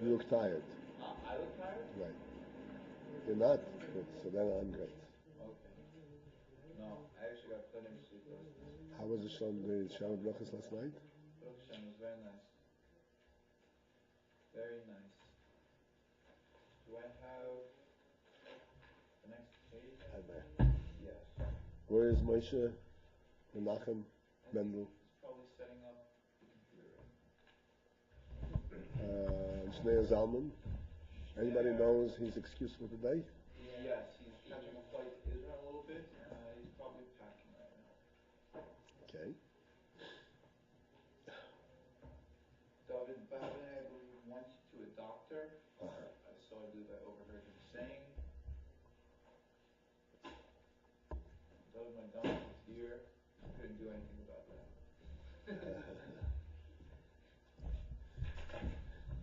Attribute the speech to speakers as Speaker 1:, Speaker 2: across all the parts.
Speaker 1: You look tired.
Speaker 2: I look tired?
Speaker 1: Right. You're not? Good. So then I'm great.
Speaker 2: Okay. No, I actually got plenty of sleep last night.
Speaker 1: How was the Shana Brachas last night?
Speaker 2: Baruch Hashem, it was very nice. Very nice. Do I have the next page? Yes.
Speaker 1: Where is Moshe, Menachem, Mendel?
Speaker 2: He's probably setting up the computer right now.
Speaker 1: Shneur Zalman? Anybody knows his excuse for today?
Speaker 2: Yes, he's catching a flight to Israel a little bit. He's probably packing right now.
Speaker 1: Okay.
Speaker 2: David Babin, I believe, went to a doctor. So I believe I overheard him saying. David McDonald is here. I couldn't do anything about that.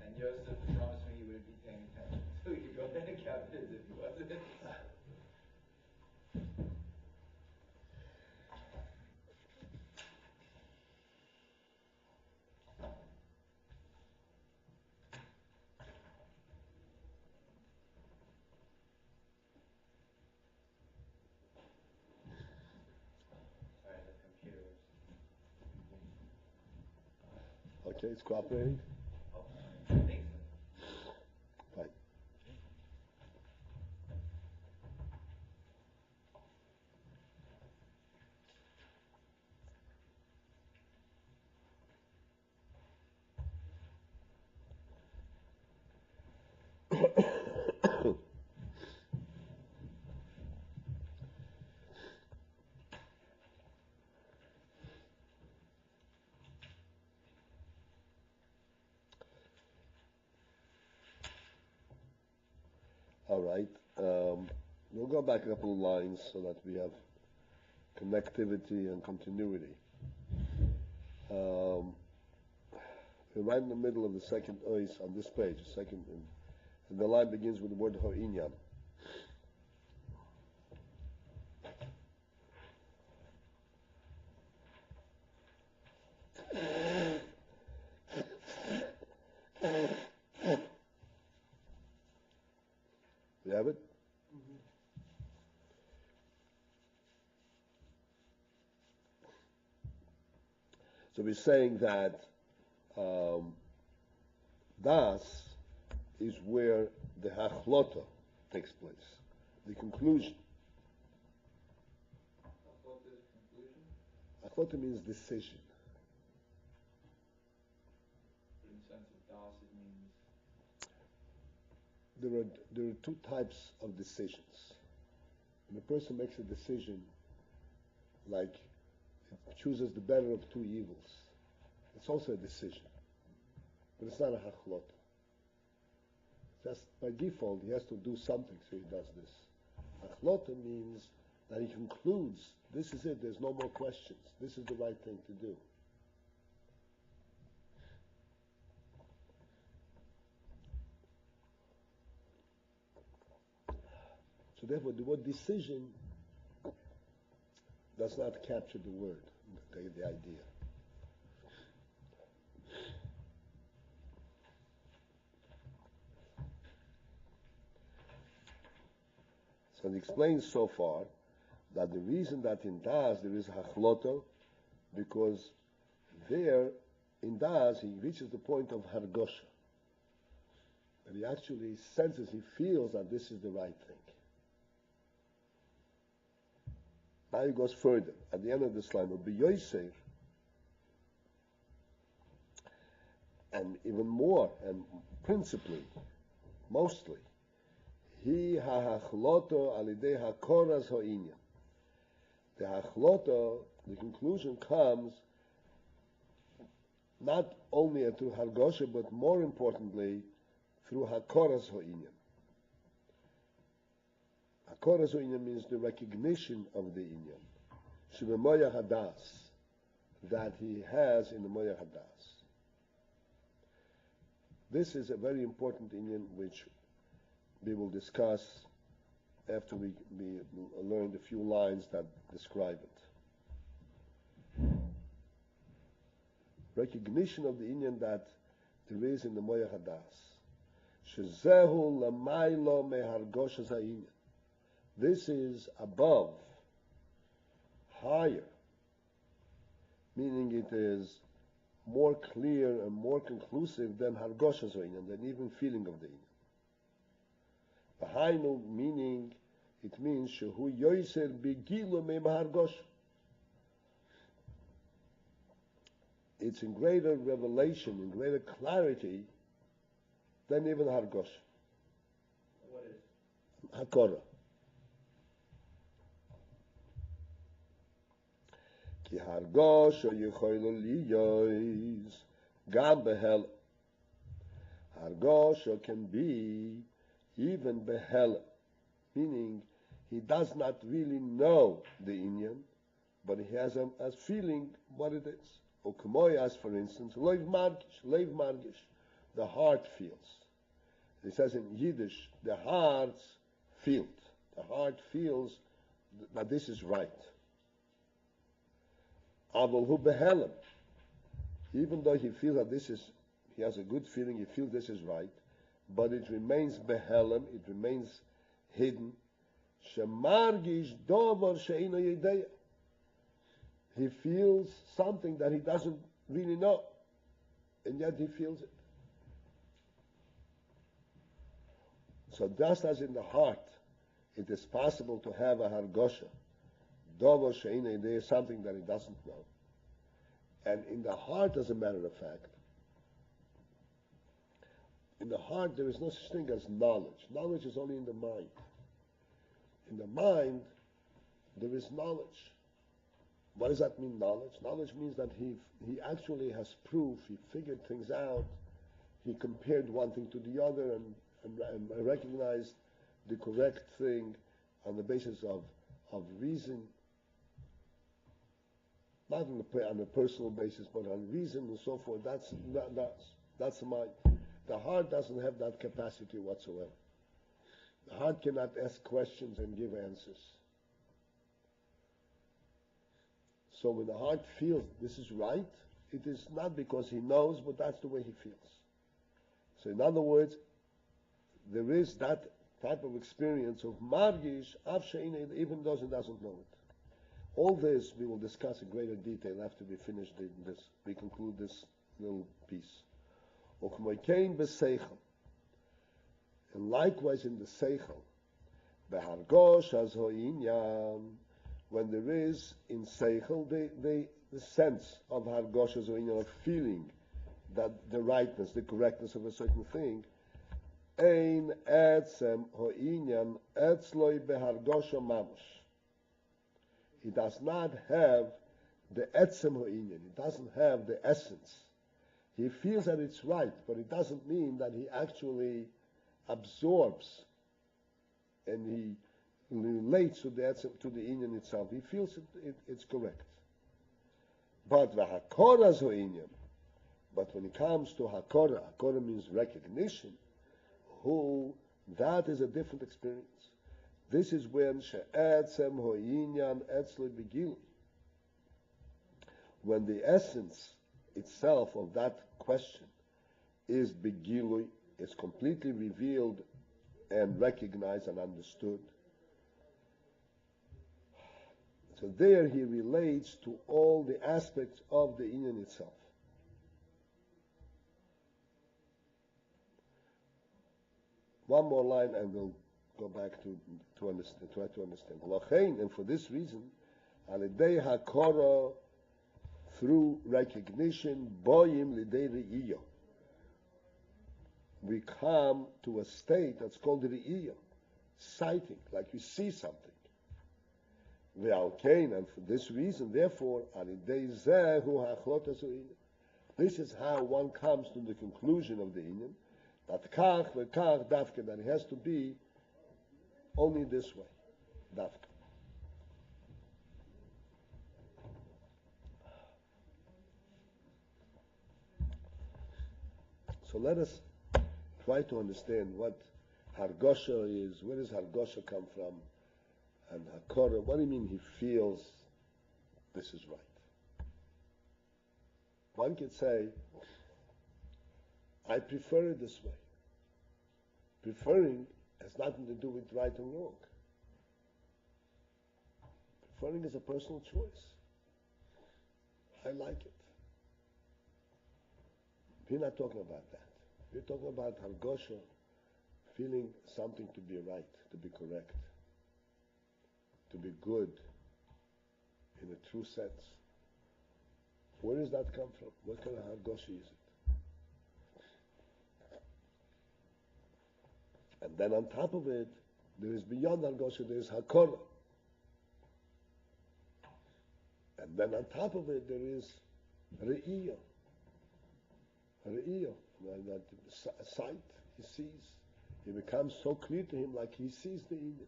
Speaker 2: And Yosef promised me he wouldn't be paying attention, so he could go ahead and cap his if he wasn't. Sorry, the computer was.
Speaker 1: Okay, it's cooperating?
Speaker 2: Oh, I think so.
Speaker 1: Fine. All right. We'll go back a couple of lines so that we have connectivity and continuity. We're right in the middle of the second ois on this page, and the line begins with the word ho'inyan. You have it? Mm-hmm. So we're saying that das is where the hachlota takes place, the conclusion. Hachlota means decision.
Speaker 2: In the sense of das, it means
Speaker 1: There are two types of decisions. When a person makes a decision, like it chooses the better of two evils, it's also a decision, but it's not a hachlota. Just by default, he has to do something, so he does this. Hachlota means that he concludes, this is it, there's no more questions, this is the right thing to do. So therefore, the word decision does not capture the word, the idea. So it explains so far that the reason that in Das there is hachloto, because there in Das he reaches the point of hargosha, and he actually senses, he feels that this is the right thing. Now he goes further. At the end of this line, B'yoser, and even more, and principally, mostly, he ha'achloto alidei hakoras ho'inyan. The hachloto, the conclusion comes not only through hargosha, but more importantly, through hakoras ho'inyan. Hakoras ho'inyan means the recognition of the inyan. Shebemoya hadas, that he has in the moya hadas. This is a very important inyan which we will discuss after we learn a few lines that describe it. Recognition of the inyan that there is in the moya hadas. Shezehu lamailo mehargoshas ha'inyan. This is above, higher, meaning it is more clear and more conclusive than hargoshas ha'inyan, than even feeling of the inyan. V'hainu, meaning, it means shehu yoiser begilu me'hargosh. It's in greater revelation, in greater clarity than even hargosh.
Speaker 2: What is?
Speaker 1: Hakora. Ki hargosh yichoylu liyois gam behel. Hargosh can be even behel, meaning he does not really know the inyan, but he has a feeling what it is. Ukumoyas, for instance, leiv margish, the heart feels. It says in Yiddish, the heart feels. The heart feels that this is right. Avol hu behelem, even though he feels that he has a good feeling, he feels this is right, but it remains behelem, it remains hidden. Shemargish dovar she'ino yedeya. He feels something that he doesn't really know, and yet he feels it. So just as in the heart, it is possible to have a hargosha, dovo she'ina, there is something that he doesn't know. And in the heart, as a matter of fact, in the heart there is no such thing as knowledge. Knowledge is only in the mind. In the mind, there is knowledge. What does that mean, knowledge? Knowledge means that he actually has proof, he figured things out, he compared one thing to the other and recognized the correct thing on the basis of reason, not on a personal basis, but on reason and so forth. That's the mind. The heart doesn't have that capacity whatsoever. The heart cannot ask questions and give answers. So when the heart feels this is right, it is not because he knows, but that's the way he feels. So in other words, there is that type of experience of margish, even though he doesn't know it. All this we will discuss in greater detail after we finish we conclude this little piece. And likewise in the seichel, behargosh as ho'inyan, when there is in seichel the sense of hargosh as ho'inyan, of feeling that the rightness, the correctness of a certain thing, ein etzem ho'inyan etzloi behargosha mamush. He does not have the etzem ho'inyan. He doesn't have the essence. He feels that it's right, but it doesn't mean that he actually absorbs and he relates to the etzem, to the inyan itself. He feels it's correct. But the hakora ho'inyan. But when it comes to hakora means recognition. That is a different experience. This is when she'etzem ho'inyan etzli begilu. When the essence itself of that question is begilu, is completely revealed and recognized and understood. So there he relates to all the aspects of the inyan itself. One more line and we'll go back to understand, try to understand. Lachein, and for this reason, alidei hakora, through recognition, boyim lidei re'iyo, we come to a state that's called re'iyo, sighting, like you see something. Ve'alkein, and for this reason, therefore, alidei zehu hachlotas u'inyan. This is how one comes to the conclusion of the inyan, that kach ve'kach dafke, that it has to be only this way, dafka. So let us try to understand what hargosha is, where does hargosha come from, and hakora, what do you mean he feels this is right? One could say, I prefer it this way. Preferring has nothing to do with right and wrong. Preferring is a personal choice. I like it. We're not talking about that. We're talking about Hargosha, feeling something to be right, to be correct, to be good in a true sense. Where does that come from? What kind of Hargosha is it? And then on top of it, there is beyond Hargosha, there is Hakora. And then on top of it, there is Re'iyah. Re'iyah, sight, he sees. It becomes so clear to him like he sees the Inyan.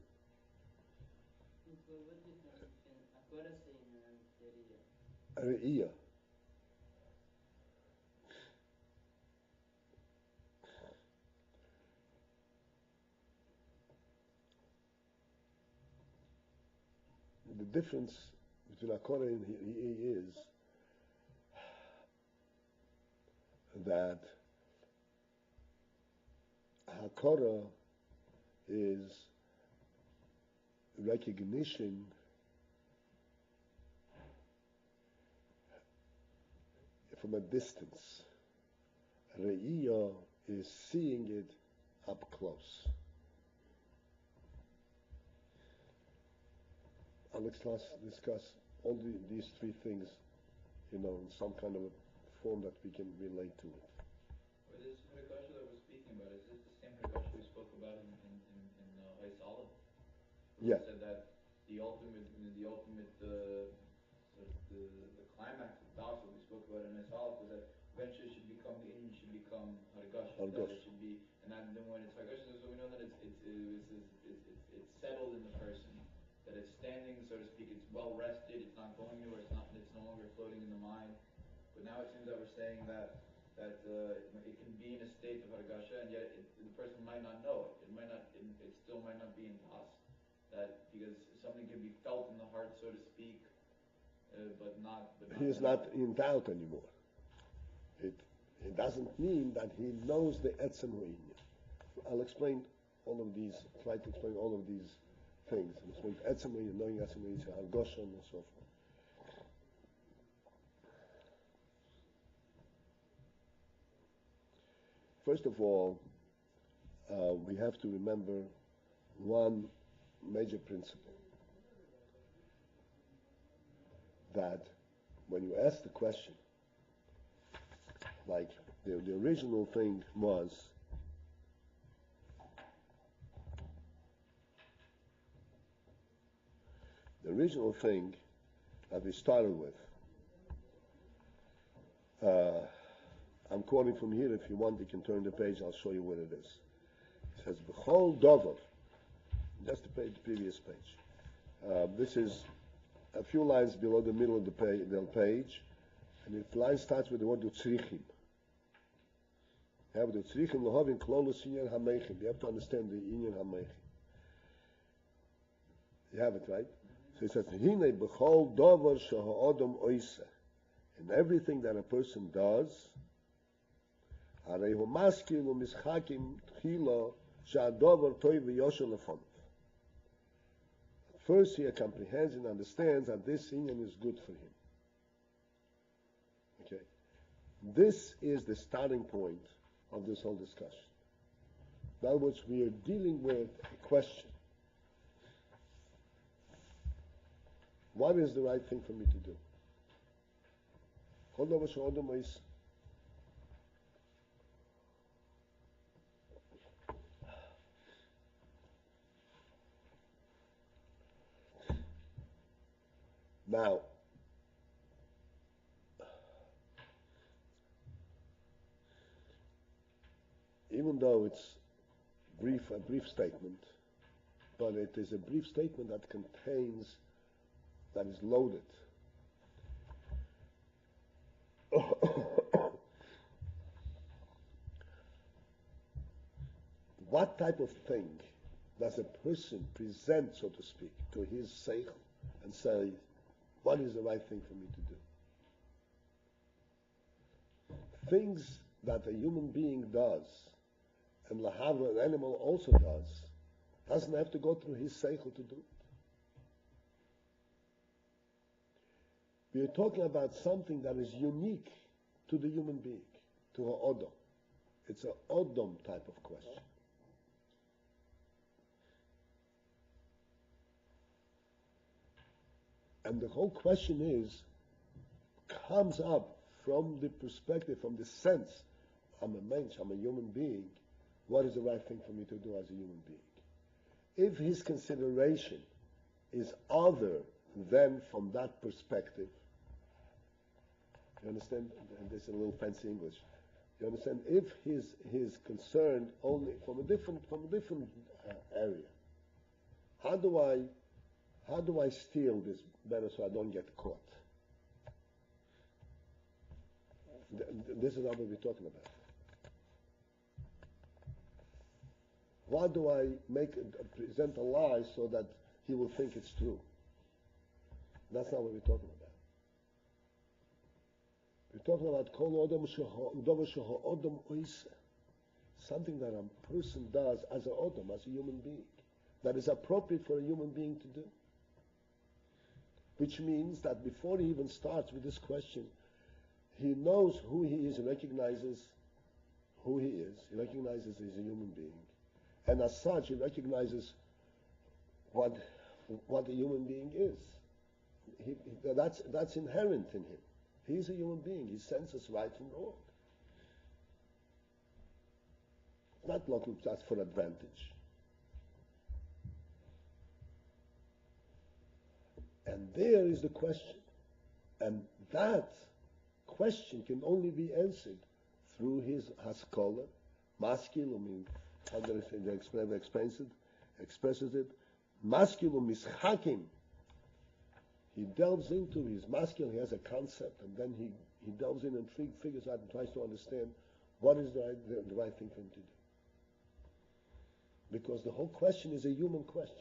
Speaker 3: What difference between Akora and Re'iyah?
Speaker 1: Re'iyah. The difference between Akora and Re'iyah is that Hakora is recognition from a distance. Re'iyah is seeing it up close. Let's discuss all these three things, in some kind of a form that we can relate to it.
Speaker 2: Well, this Harikasha that we're speaking about, is this the same Harikasha we spoke about in Haisalah?
Speaker 1: Yeah.
Speaker 2: Said that the ultimate sort of the climax of Dasa we spoke about in Haisalah was that eventually it should become, the Indian should become Harikasha. That it should be, and then when it's Harikasha, so we know that it's settled in the person. That it's standing, so to speak, it's well rested, it's not going anywhere, it's no longer floating in the mind. But now it seems that we're saying that it can be in a state of Hargasha, and yet the person might not know it. It still might not be in Das. That because something can be felt in the heart, so to speak, but not.
Speaker 1: He is not in doubt anymore. It doesn't mean that he knows the Etzem Ha'inyan. I'll explain all of these. Try to explain all of these things. Knowing Etzem Ha'inyan, Hargasha, and so forth. First of all, we have to remember one major principle, that when you ask the question, like the original thing was, the original thing that we started with, I'm quoting from here. If you want, you can turn the page. I'll show you what it is. It says, B'chol dover. That's the previous page. This is a few lines below the middle of the page. And the line starts with the word Utzrichim. You have the Utzrichim lohavin klolus inyan hameichim. You have to understand the inyan hameichim. You have it, right? So it says, Hinei b'chol dover sheha'odom oiseh. In everything that a person does, הרי הוא מסכים ומשחקים תחילה שהדובר טוב ויושר לפניו. First he comprehends and understands that this inyan is good for him. Okay. This is the starting point of this whole discussion. In other words, we are dealing with a question. What is the right thing for me to do? Kol davar she'odom oiseh. Now, even though it's a brief statement, but it is a brief statement that is loaded. What type of thing does a person present, so to speak, to his seichel and say, what is the right thing for me to do? Things that a human being does and lahavra, an animal, also does. Doesn't have to go through his seichel to do it. We are talking about something that is unique to the human being, to ha'odom. It's an odom type of question. And the whole question comes up from the perspective, from the sense, I'm a mensch, I'm a human being, what is the right thing for me to do as a human being? If his consideration is other than from that perspective, you understand? And this is a little fancy English. You understand? If he's concerned only from a different area, how do I steal this better so I don't get caught? This is not what we're talking about. Why do I present a lie so that he will think it's true? That's not what we're talking about. We're talking about kol odom odom oise, something that a person does as a odom, as a human being, that is appropriate for a human being to do. Which means that before he even starts with this question, he knows who he is, he recognizes who he is, he recognizes he's a human being, and as such he recognizes what a human being is. That's inherent in him. He's a human being. He senses right from wrong. Not looking just for advantage. And there is the question. And that question can only be answered through his haskalah, maskil, how do they expresses it, maskil mischakim. He delves into his maskil, he has a concept, and then he delves in and figures out and tries to understand what is the right thing for him to do. Because the whole question is a human question.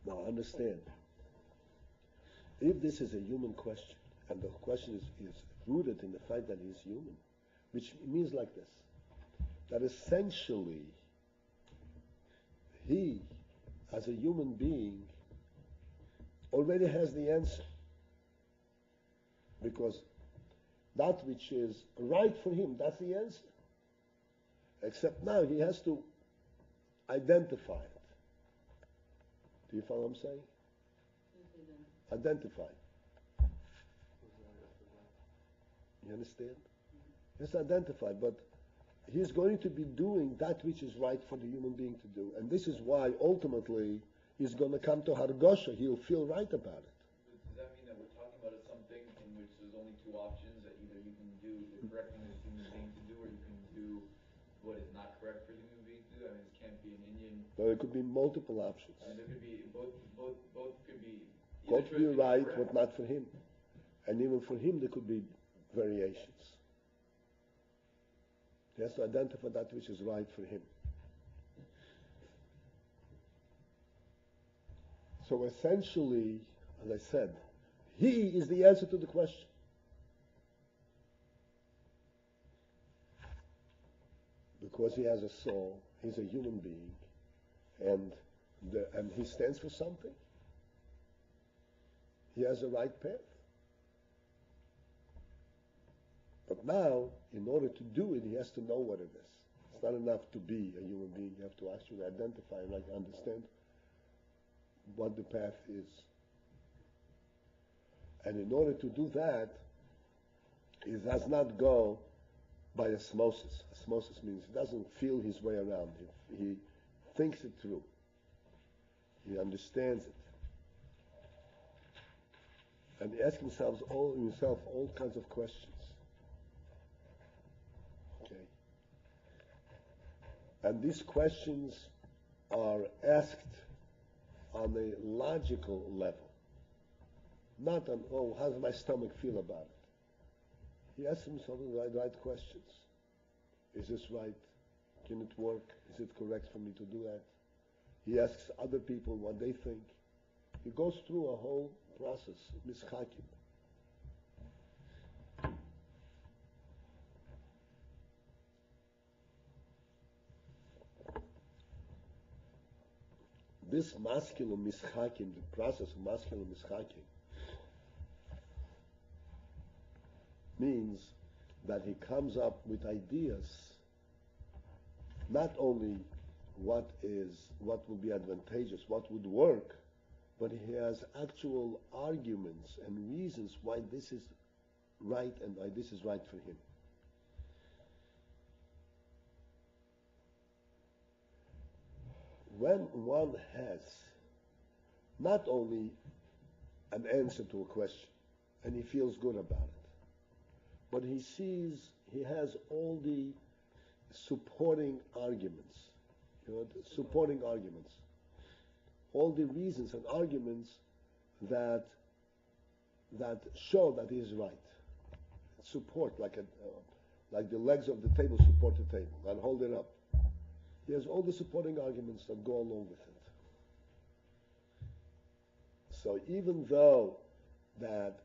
Speaker 1: Now understand, if this is a human question, and the question is rooted in the fact that he is human, which means like this, that essentially he, as a human being, already has the answer. Because that which is right for him, that's the answer. Except now he has to identify it. Do you follow what I'm saying? Identify. You understand? He has to identify, but he's going to be doing that which is right for the human being to do. And this is why ultimately he's going to come to Hargosha. He'll feel right about it.
Speaker 2: Does that mean that we're talking about something in which there's only two options, that either you can do the correct thing as a human being to do, or you can do what is not correct for a human being to do? I mean, this can't be an Indian.
Speaker 1: So there could be multiple options.
Speaker 2: I mean, there could be both could be.
Speaker 1: Both could be right, but not for him. And even for him, there could be variations. He has to identify that which is right for him. So essentially, as I said, he is the answer to the question. Because he has a soul, he's a human being, and he stands for something. He has a right path. But now, in order to do it, he has to know what it is. It's not enough to be a human being. You have to actually identify and understand what the path is. And in order to do that, he does not go by osmosis. Osmosis means he doesn't feel his way around. He thinks it through. He understands it. And he asks himself all kinds of questions. Okay. And these questions are asked on a logical level. Not on, how does my stomach feel about it? He asks himself the right questions. Is this right? Can it work? Is it correct for me to do that? He asks other people what they think. He goes through a whole process, mischakim. This masculine mischakim, the process of masculine mischakim, means that he comes up with ideas, not only what will be advantageous, what would work, but he has actual arguments and reasons why this is right and why this is right for him. When one has not only an answer to a question and he feels good about it, but he has all the supporting arguments, all the reasons and arguments that show that he is right. Support, like the legs of the table support the table and hold it up. He has all the supporting arguments that go along with it. So even though that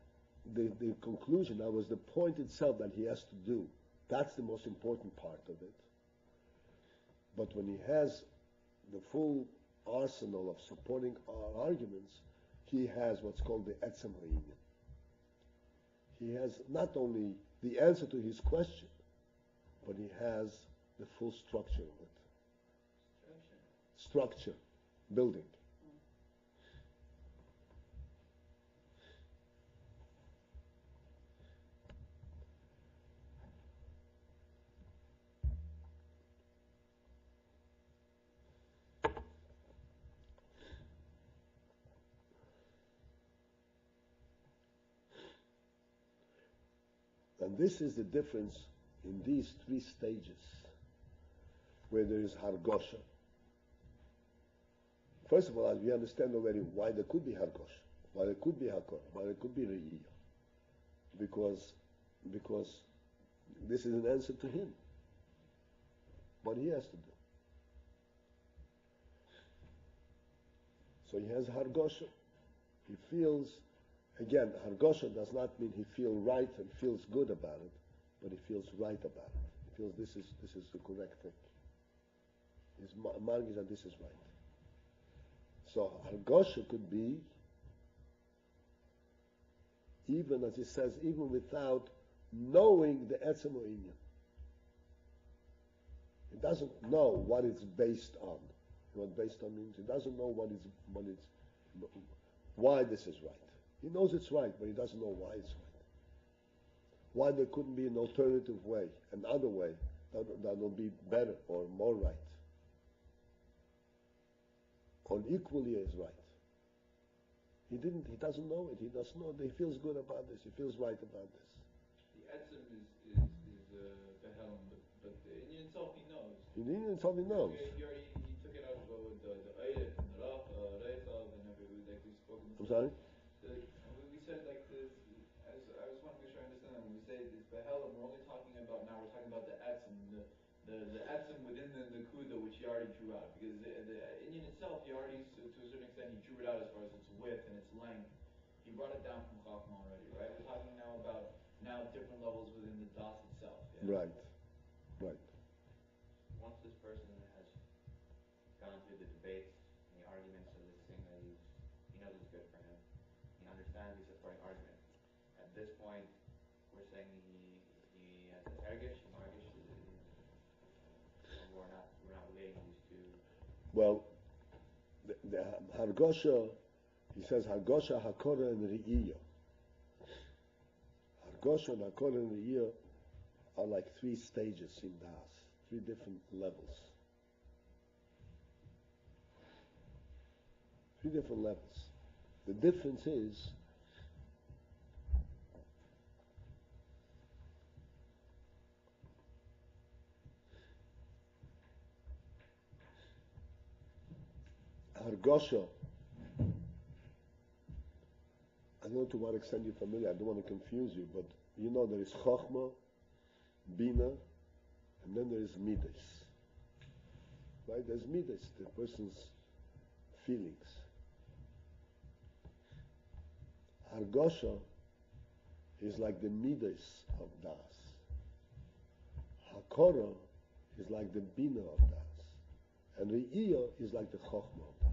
Speaker 1: the conclusion, that was the point itself that he has to do, that's the most important part of it. But when he has the full arsenal of supporting arguments, he has what's called the etzem ha'inyan. He has not only the answer to his question, but he has the full structure of it. Structure, building. And this is the difference in these three stages, where there is hargosha. First of all, we understand already why there could be hargosha, why there could be hakor, why there could be re'iyah. Because this is an answer to him. What he has to do. So he has hargosha. He feels, again, hargosha does not mean he feels right and feels good about it, but he feels right about it. He feels this is the correct thing. His margis that this is right. So hargosha could be, even as he says, even without knowing the etzem ha'inyan. He doesn't know what it's based on. What based on means he doesn't know why this is right. He knows it's right, but he doesn't know why it's right. Why there couldn't be an alternative way, another way that will be better or more right, or equally as right. He doesn't know it. He doesn't know it. He feels good about this. He feels right about this.
Speaker 2: The etzem is behelm, but the Indian itself he knows.
Speaker 1: The Indian itself he knows.
Speaker 2: He took it out with the Eiref and the Rechav and everything like we spoke.
Speaker 1: I'm sorry?
Speaker 2: We said like this, I just want to make sure I understand that when we say it's behelm, we're only talking about, now we're talking about the etzem, the etzem within the kuda which he already drew out. Because the Indian itself, he already, to a certain extent, he drew it out as far as its width and its length. He brought it down from Chachma already, right? We're talking now about different levels within the das itself. Yeah?
Speaker 1: Right.
Speaker 4: Once this person has gone through the debates and the arguments of this thing that he knows is good for him, he understands the supporting argument. At this point, we're saying he has an ergish, margish. We're not relating these two.
Speaker 1: Well, the hargosha, he says hargosha, hakora, and re'iyah. Hargosha and hakora and re'iyah are like three stages in das, three different levels. Three different levels. The difference is hargosha. I don't know to what extent you're familiar. I don't want to confuse you, but you know there is chokhmah, bina, and then there is midas. Right? There's midas, the person's feelings. Hargosha is like the midas of das. Hakora is like the bina of das. And Re'iyah is like the chokhmah of das.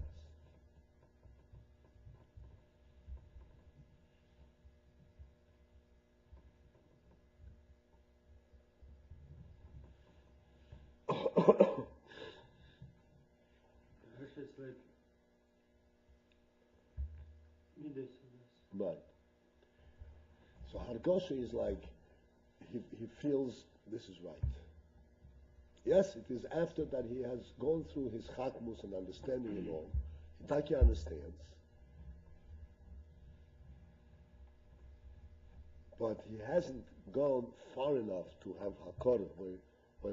Speaker 5: It's like midas.
Speaker 1: Right. So Hargosha is like he feels this is right. Yes, it is after that he has gone through his chakmus and understanding and all. Taki understands. But he hasn't gone far enough to have hakara, where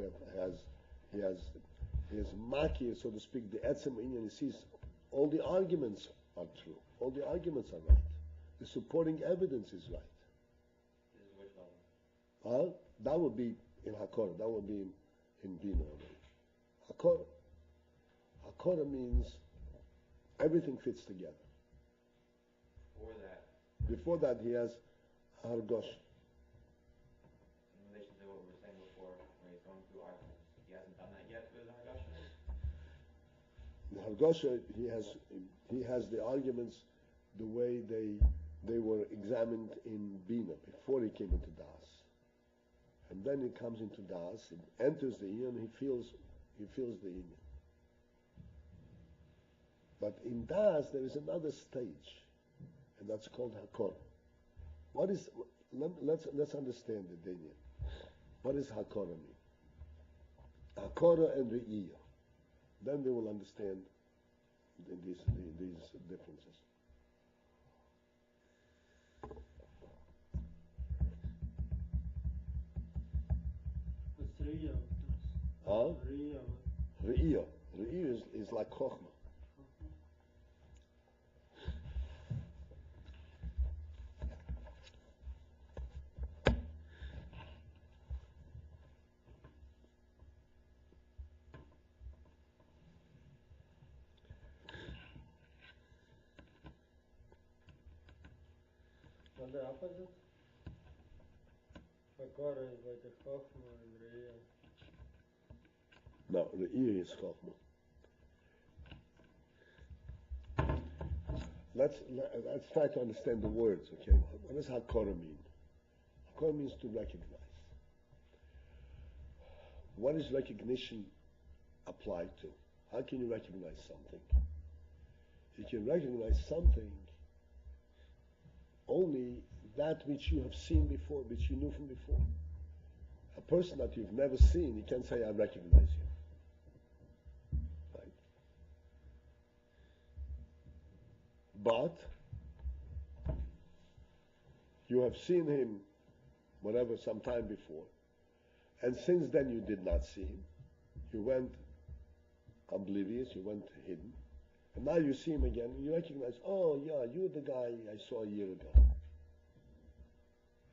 Speaker 1: he has makir, so to speak, the etzem inyan. He sees all the arguments are true, all the arguments are right, the supporting evidence is right.
Speaker 4: This is which level?
Speaker 1: That would be in hakara. That would be in bina already. Hakara means everything fits together. Before that, he has hargosh.
Speaker 4: In relation to what we were saying before, when he's going through arguments, he hasn't done that yet with hargosh.
Speaker 1: In hargosha, he has the arguments the way they were examined in bina before he came into das, and then he comes into das, he enters the inyan, he feels the inyan. But in das there is another stage, and that's called hakor. Let's understand the inyan. What does hakora mean? Hakora and re'iyah. Then they will understand these differences.
Speaker 5: What's Riyah?
Speaker 1: Re'iyah. Re'iyah is like chokhmah.
Speaker 5: And the opposite? Hakara is like a chokhmah and Riyah.
Speaker 1: No, re'iyah is chokhmah. Let's try to understand the words, okay? What does hakara mean? Hakara means to recognize. What is recognition applied to? How can you recognize something? You can recognize something only that which you have seen before, which you knew from before. A person that you've never seen, you can't say, I recognize you. Right? But you have seen him, whatever, some time before, and since then you did not see him. You went oblivious, you went hidden, and now you see him again, and you recognize, oh yeah, you're the guy I saw a year ago.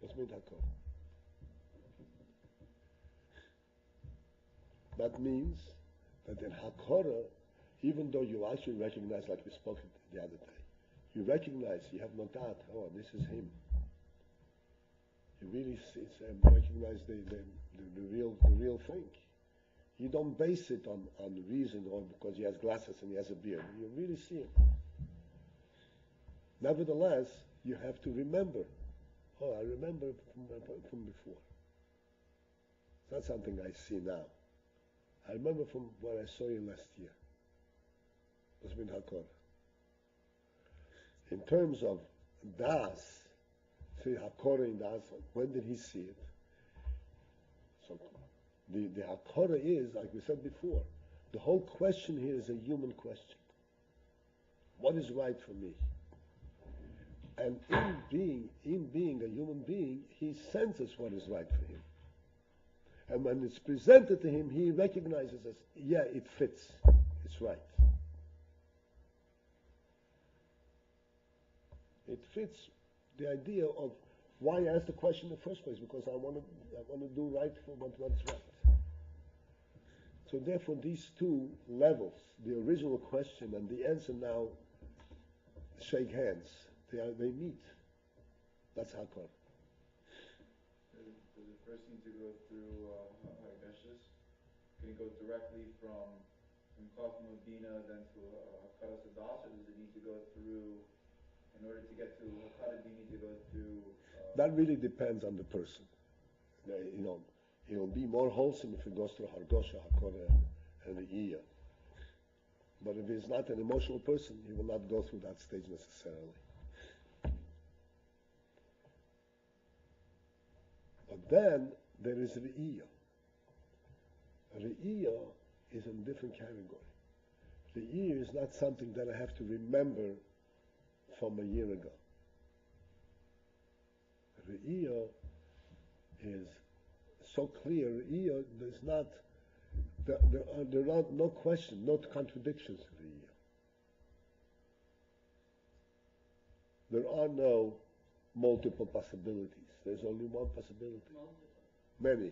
Speaker 1: That's hakor. That means that in hakora, even though you actually recognize, like we spoke the other day, you recognize, you have no doubt, oh, this is him. You really recognize the real thing. You don't base it on reason or because he has glasses and he has a beard. You really see him. Nevertheless, you have to remember. Oh, I remember from before. It's not something I see now. I remember from what I saw you last year. That's been hakor. In terms of das, see hakor in das, when did he see it? So the hakor is, like we said before, the whole question here is a human question. What is right for me? And in being a human being, he senses what is right for him. And when it's presented to him, he recognizes as, yeah, it fits. It's right. It fits the idea of why I asked the question in the first place, because I want to do right for what's right. So therefore, these two levels, the original question and the answer now, shake hands. They meet. That's Hakor.
Speaker 2: Does it first need to go through Hagashas? Can it go directly from Chachma Bina then to Hakaras Adas, or does it need to go through, in order to get to Hakara, do you need to go through?
Speaker 1: That really depends on the person. You know, it will be more wholesome if it goes through Hargosha, Hakora, and the Iya. But if he's not an emotional person, he will not go through that stage necessarily. But then there is Re'iyah. Re'iyah is in a different category. Re'iyah is not something that I have to remember from a year ago. Re'iyah is so clear. Re'iyah, there are no questions, no contradictions in Re'iyah. There are no multiple possibilities. There's only one possibility. Many.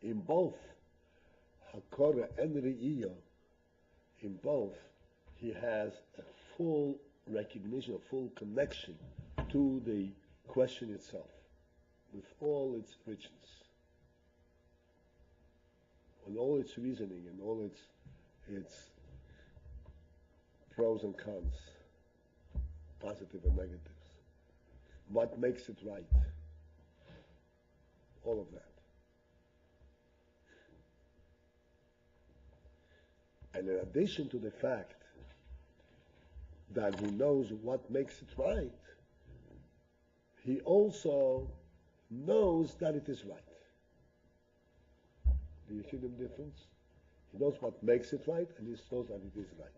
Speaker 1: In both Hakora and Re'iyah, in both, he has a full recognition, a full connection to the question itself, with all its richness, and all its reasoning, and all its pros and cons, positive and negatives. What makes it right? All of that. And in addition to the fact that he knows what makes it right, he also knows that it is right. Do you see the difference? He knows what makes it right, and he knows that it is right.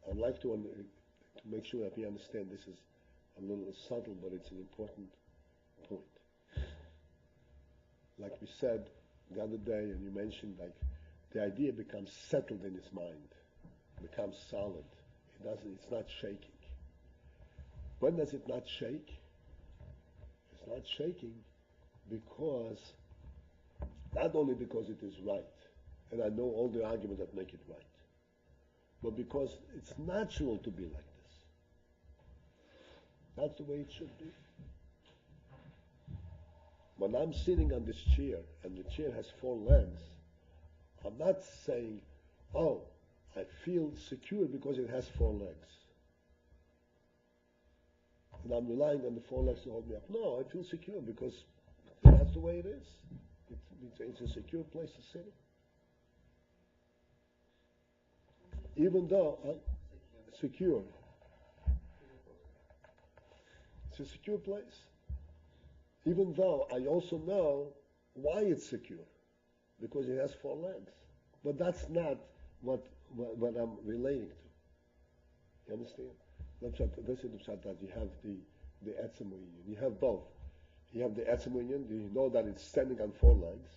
Speaker 1: I'd like to make sure that we understand this is a little subtle, but it's an important point. Like we said the other day, and you mentioned, like, the idea becomes settled in his mind, becomes solid. It's not shaking. When does it not shake? It's not shaking because, not only because it is right, and I know all the arguments that make it right, but because it's natural to be like this. That's the way it should be. When I'm sitting on this chair, and the chair has 4 legs, I'm not saying, oh, I feel secure because it has 4 legs. And I'm relying on the 4 legs to hold me up. No, I feel secure because that's the way it is. It's a secure place to sit in. Even though secure. It's a secure place. Even though I also know why it's secure, because it has 4 legs. But that's not what I'm relating to. You understand? This is the pshat that you have the etzem union. You have both. You have the etzem union. You know that it's standing on 4 legs,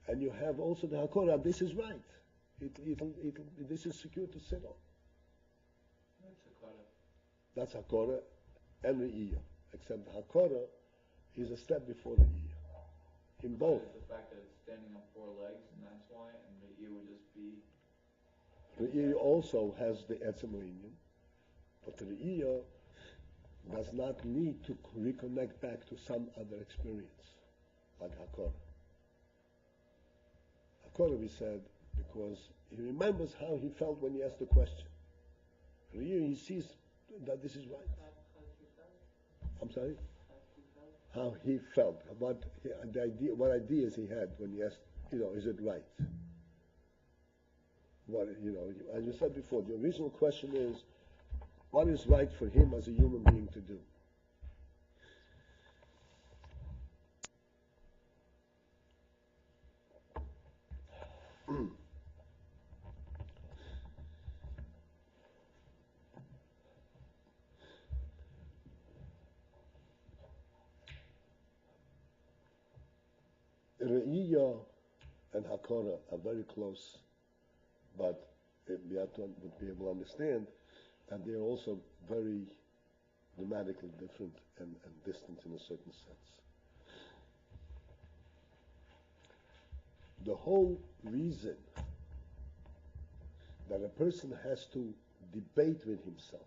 Speaker 1: and you have also the hakora. This is right. This is secure to sit on. That's hakora and re'iyah. Except the hakora is a step before the re'iyah. In both.
Speaker 2: It's the fact that it's standing on 4 legs, and that's why, and the re'iyah would just be.
Speaker 1: Re'iyah also has the etzem union, but the re'iyah does not need to reconnect back to some other experience, like hakora. Hakora, we said, because he remembers how he felt when he asked the question. Re'iyah, he sees that this is right. I'm sorry? How he felt, what ideas he had when he asked, is it right? As you said before, the original question is, what is right for him as a human being to do? Re'iyah and Hakora are very close, but we have to be able to understand and they're also very dramatically different and distant in a certain sense. The whole reason that a person has to debate with himself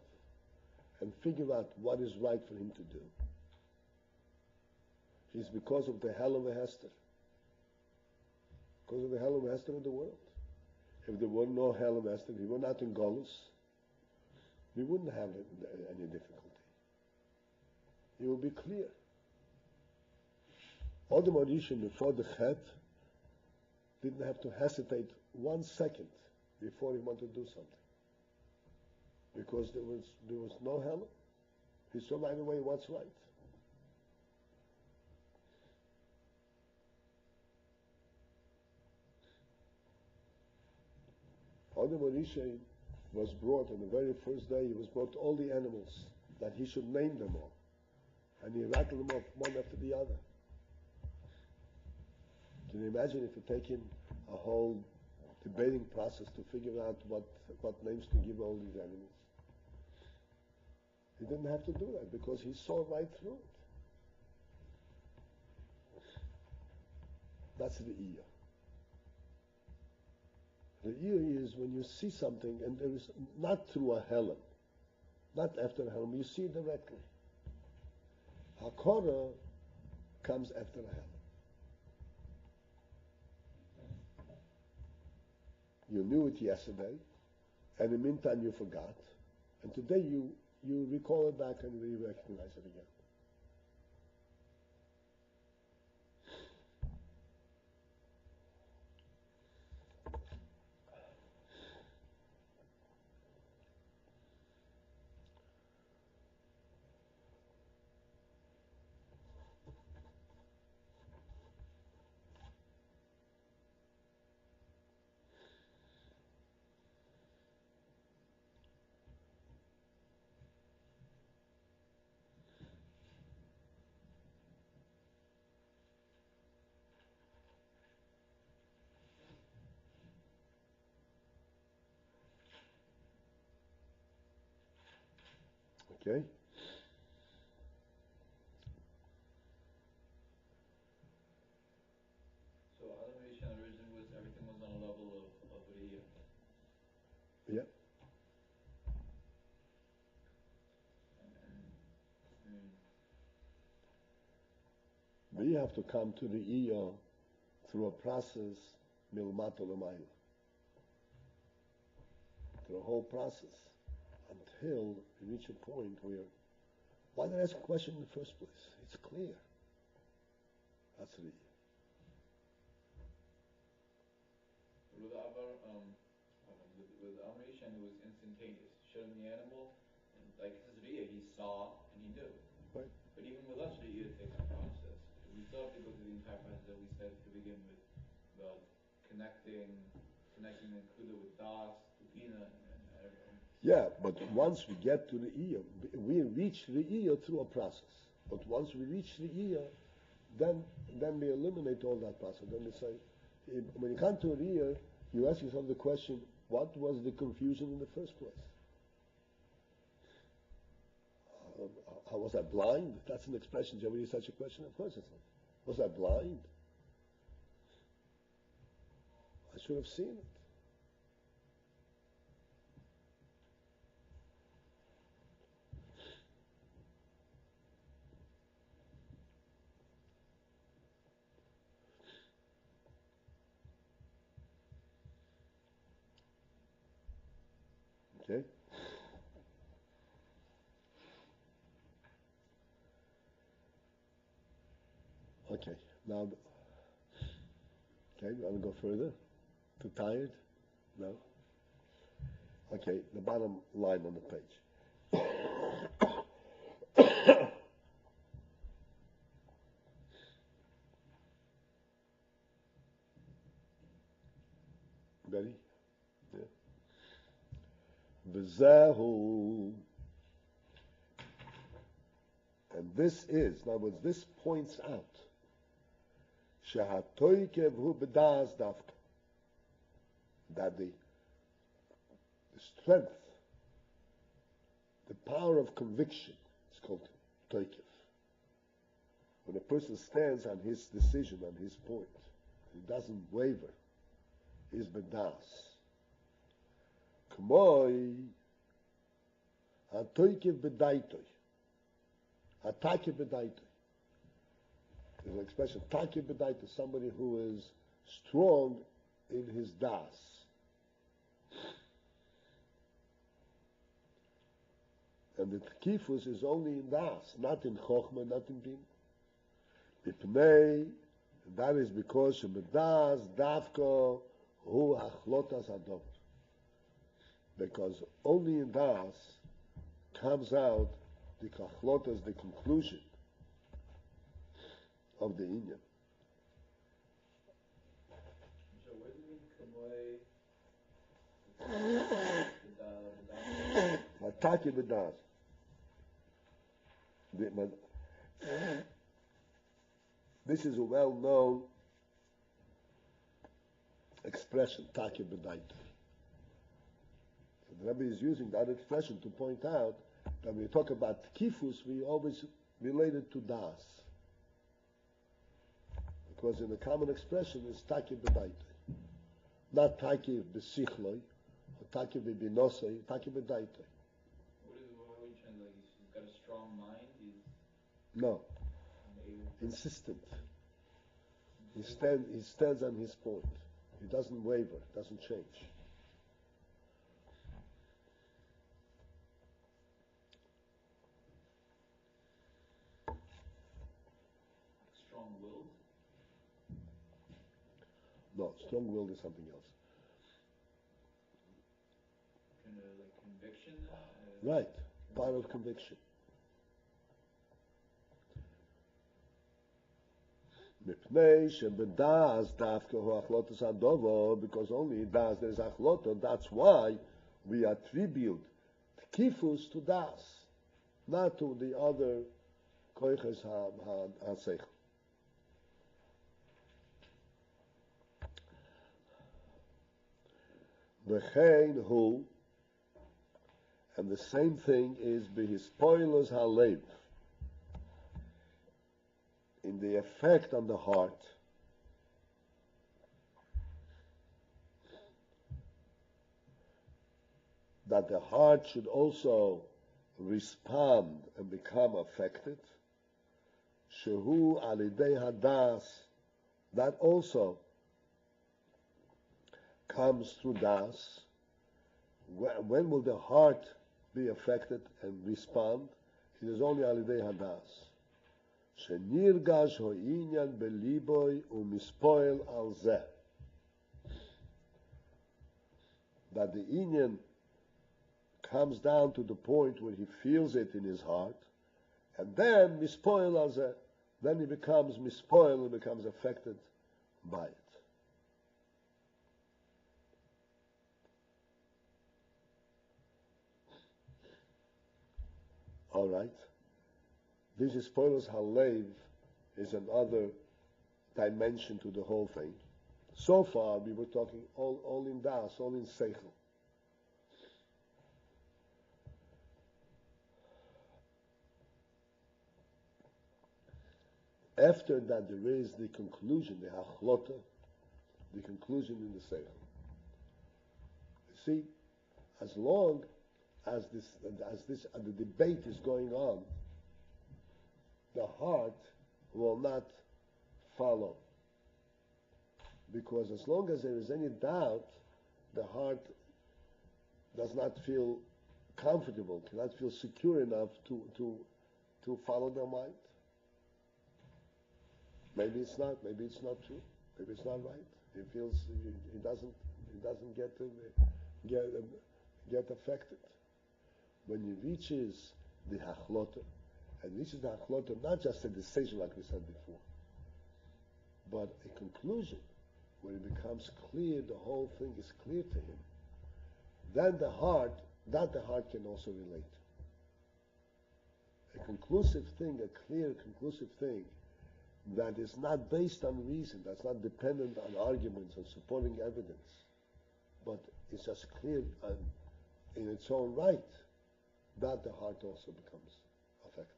Speaker 1: and figure out what is right for him to do is because of the Helen Hester. Because of the Helen Hester of the world. If there were no Helen Hester, if we were not in Golus, we wouldn't have any difficulty. It will be clear. Adam Rishon before the Chet didn't have to hesitate 1 second before he wanted to do something. Because there was no Helen. He saw right away what's right. Adam Rishon was brought on the very first day, he was brought all the animals, that he should name them all. And he rattled them off one after the other. Can you imagine if you take him a whole debating process to figure out what names to give all these animals? He didn't have to do that because he saw right through it. That's the Iyah. The Iyah is when you see something and there is not through a Helen, not after a Helen, you see it directly. Hakora comes after a Helen. You knew it yesterday, and in the meantime you forgot, and today you recall it back and you recognize it again. Okay?
Speaker 2: So Adam Rishon originally was everything was on a level of Riyah.
Speaker 1: Yeah. But you have to come to the Iyah through a process, milmato l'mayla. Through a whole process, until you reach a point where, why did I ask a question in the first place? It's clear. That's the Iyah.
Speaker 2: With Adam Rishon, it was instantaneous. Showed him the animal, and like his Riyah, he saw and he knew.
Speaker 1: Right.
Speaker 2: But even with us, Riyah takes a process. We still have to go through the entire process that we said to begin with, about connecting the Kuda with Das, Bina, and everything.
Speaker 1: Yeah, but once we get to the Iyah, we reach the Iyah through a process. But once we reach the Iyah, then we eliminate all that process. Then we say, when you come to a Iyah, you ask yourself the question, what was the confusion in the first place? Was I blind? That's an expression. Did you ever hear such a question? Of course it's not. Was I blind? I should have seen it. Okay? Okay, now, okay, you want to go further? Too tired? No? Okay, the bottom line on the page. Ready? Yeah. V'zehu. And this is, in other words, this points out Shehatoikev hu b'das dafka, that the strength power of conviction is called toikif. When a person stands on his decision, on his point, he doesn't waver, he's bedas. K'moi ha'toikif bedaitoi, ha'takif bedaitoi. There's an expression, takif bedaitoi, somebody who is strong in his das. And the tkifus is only in das, not in chokhmah, not in bin. Ipnei, and that is because shebedas davko hu achlotas adov. Because only in das comes out the achlotas, the conclusion of the inyan.
Speaker 2: So what does it mean, kamoi?
Speaker 1: Ataki bedas. This is a well-known expression, taki bedaitoi. So the Rebbe is using that expression to point out that when we talk about kifus, we always relate it to das. Because in the common expression is taki bedaitoi. Not taki besichloi, or taki bebinosoi, taki bedaitoi.
Speaker 2: What are you translating? He's got a strong mind. He's
Speaker 1: No,
Speaker 2: able.
Speaker 1: insistent. He stands on his point. He doesn't waver, doesn't change.
Speaker 2: Strong-willed.
Speaker 1: No, strong-willed is something else.
Speaker 2: Kind of like conviction.
Speaker 1: Right, power of conviction. Mipnei shebedas dafka hu achlotas adovo, because only in das there is achlota. That's why we attribute kifus to das, not to the other koiches ha-seichel. V'chein hu, and the same thing is behispoilus halev, in the effect on the heart. That the heart should also respond and become affected. Shehu alidei hadas, that also comes through das. When will the heart be affected and respond? It is only alidei hadas. Shenirgash ho'inyan beliboy umispoil al zeh. That the inyan comes down to the point where he feels it in his heart, and then mispoil al zeh. Then he becomes mispoil and becomes affected by it. All right. This is spoilers halev, is another dimension to the whole thing. So far, we were talking all in das, all in seichel. After that, there is the conclusion, the hachlota, the conclusion in the seichel. You see, as long as the debate is going on, the heart will not follow. Because as long as there is any doubt, the heart does not feel comfortable, cannot feel secure enough to follow the mind. Maybe it's not true. Maybe it's not right. He feels he doesn't get affected. When he reaches the hachlota, and reaches the hachlota, not just a decision like we said before, but a conclusion where it becomes clear, the whole thing is clear to him, then the heart can also relate. A conclusive thing, a clear conclusive thing, that is not based on reason, that's not dependent on arguments and supporting evidence, but it's just clear in its own right, that the heart also becomes affected.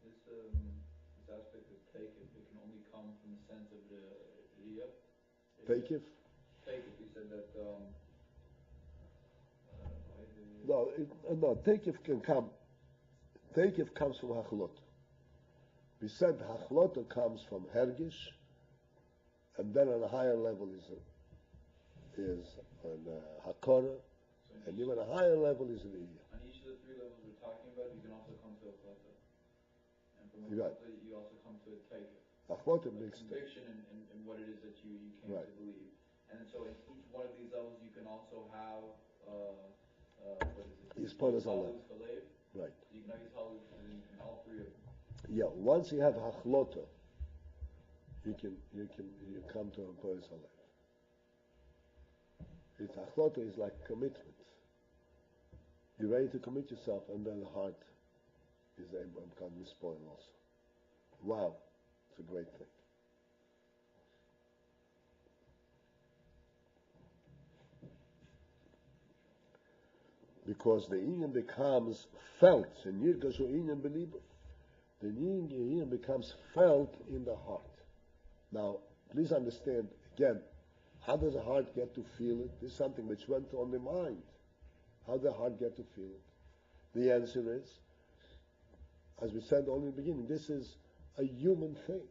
Speaker 2: This aspect of take it can only come from the sense of the Riyah.
Speaker 1: Take if?
Speaker 2: Take it, you said that
Speaker 1: No, take if can come. Take if comes from Hachlot. We said Hachlot comes from Hergish, and then on a higher level is on Hakora, and even a higher level is Riyah.
Speaker 2: on each of the three levels we're talking about, you can also come to a plata. And from a
Speaker 1: Right.
Speaker 2: plata, you also come to a take it.
Speaker 1: Hachlot
Speaker 2: A
Speaker 1: makes
Speaker 2: conviction in what it is that you came
Speaker 1: Right.
Speaker 2: to believe. And then so in each one of these levels, you can also have, what is it?
Speaker 1: Yisparas Alev.
Speaker 2: Chalev.
Speaker 1: right.
Speaker 2: You can have Yisparas in all three of them.
Speaker 1: Yeah, once you have Hachlota, you come to a Boris Alev. It's Hachlota is like commitment. You're ready to commit yourself, and then the heart is able to become spoiled also. Wow, it's a great thing. Because the inyan becomes felt, and Yirgashu inyan believer. The inyan becomes felt in the heart. Now, please understand again, how does the heart get to feel it? This is something which went on the mind. How does the heart get to feel it? The answer is, as we said only in the beginning, this is a human thing.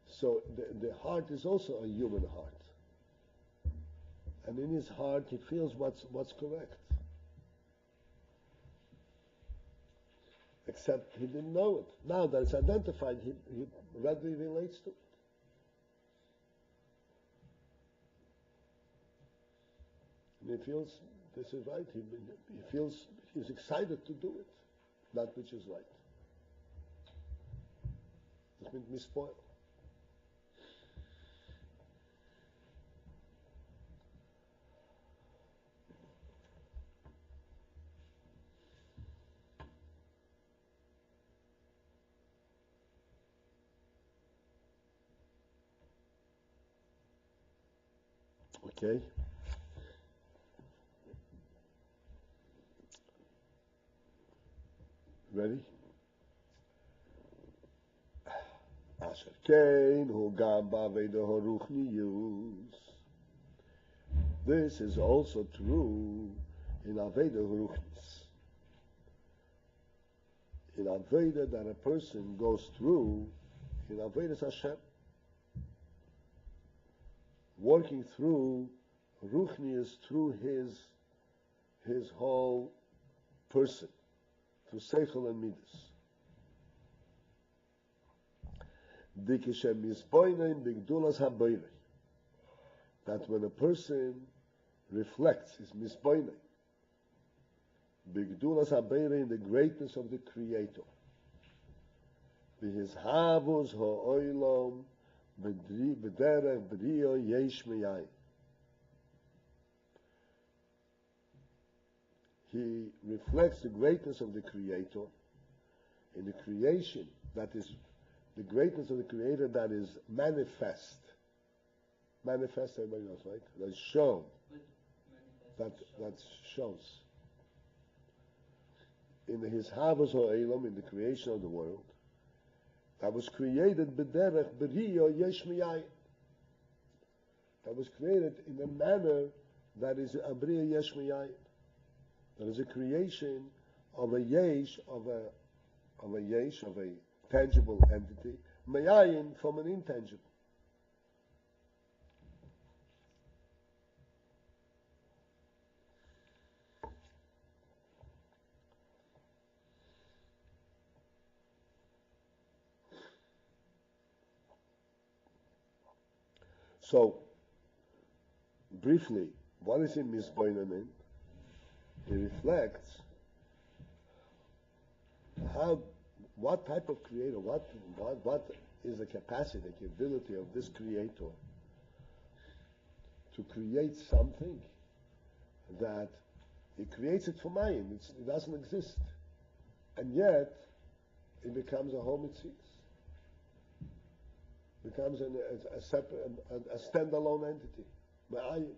Speaker 1: So the heart is also a human heart. And in his heart he feels what's correct. Except he didn't know it. Now that it's identified, he readily relates to it. And he feels this is right. He feels he's excited to do it, that which is right. Doesn't mean to be spoiled. Okay. Ready? Asher kein hu gam ba'aveda haruchnius. This is also true in Aveda Haruchnis. In Aveda that a person goes through, in Avedas Hashem, working through Ruchnius through his whole person, through Seichel and Midas. Dikishem misboinem bigdulas haboirei. That when a person reflects his misboinem, bigdulas haboirei, in the greatness of the Creator, b'his havus ha'olam b'derech b'rio yesh meyayin. He reflects the greatness of the Creator in the creation that is the greatness of the Creator that is manifest. Manifest, everybody knows, right? That's shown. That shows. In his Havas Ha'elam, in the creation of the world, that was created b'derech b'riyo yesh miyayin. That was created in a manner that is a b'riyo yesh miyayin. That is a creation of a yesh, of a tangible entity, meyayin, from an intangible. So, briefly, what is in Misboinanin? He reflects what type of creator, what is the capacity, the ability of this creator to create something that he creates it for mine. It doesn't exist, and yet it becomes a home itself. Becomes a separate, a standalone entity. Ma'ayin.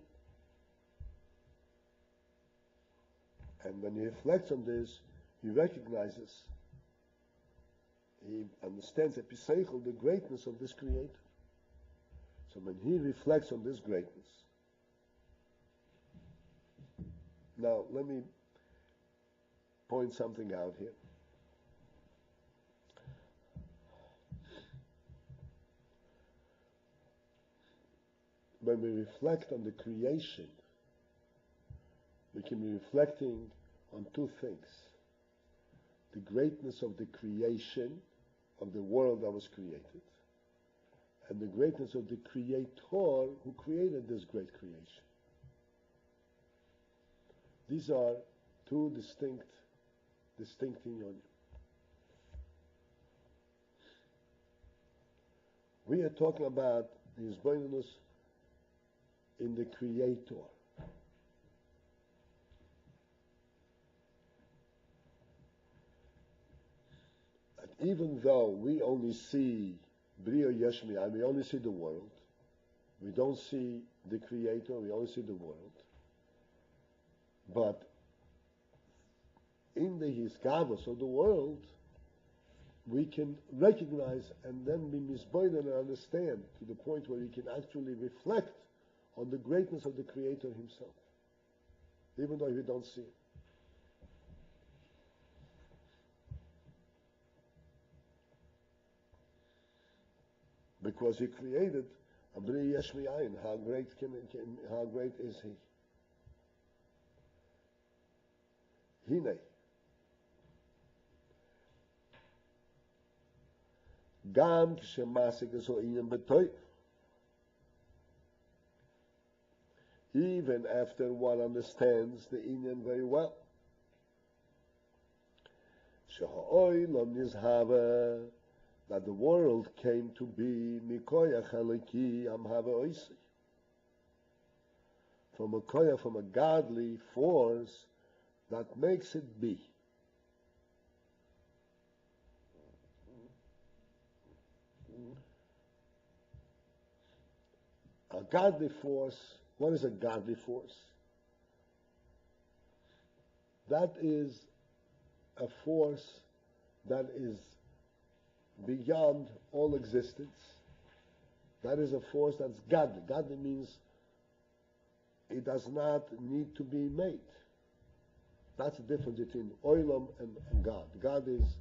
Speaker 1: And when he reflects on this, he recognizes, he understands episeichel, the greatness of this Creator. So when he reflects on this greatness, now let me point something out here. When we reflect on the creation, we can be reflecting on two things. The greatness of the creation, of the world that was created, and the greatness of the Creator who created this great creation. These are two distinct inyonim. We are talking about the Yisboinus in the Creator. And even though we only see Brio Yeshmi, and we only see the world, we don't see the Creator, we only see the world. But in the Hiskavos of the world, we can recognize and then be misboid and understand to the point where we can actually reflect on the greatness of the Creator Himself, even though we don't see it. Because He created a Bri Yeshmi Ayin. How great is He? Hine. Gam kshemasik es inyan betoy. Even after one understands the inyan very well. Sheha'oi lom nizhava, that the world came to be mikoya chaliki amhava oisi. From a godly force that makes it be. A godly force, what is a godly force? That is a force that is beyond all existence. That is a force that's godly. Godly means it does not need to be made. That's the difference between Olam and God. God is